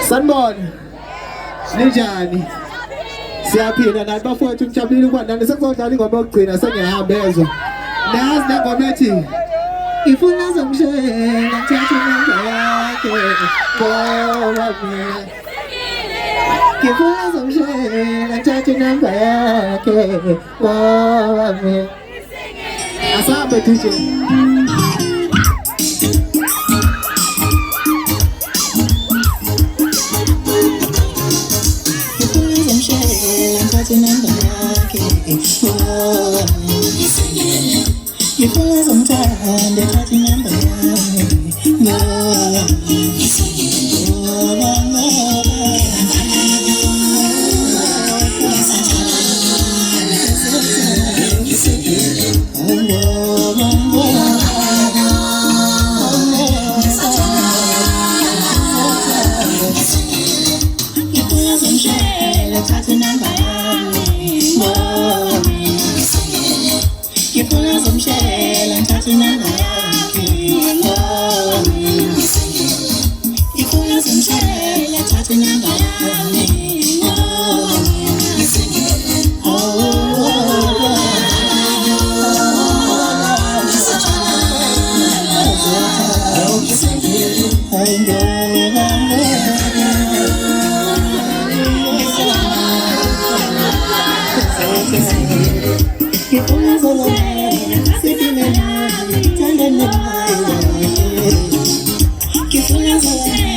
Sunborn, Snijani, Siapina, and before to Champion one, and the second time about Queen, I sang a bezo. That's not committee. If you know some shit, I'm touching them. If you know some shit, I'm touching them. I saw a teaching. You feel sometimes they're touching number. You pull some shell and touching and you pull some shell and touching and you pull some sitting in the tender night. You pull some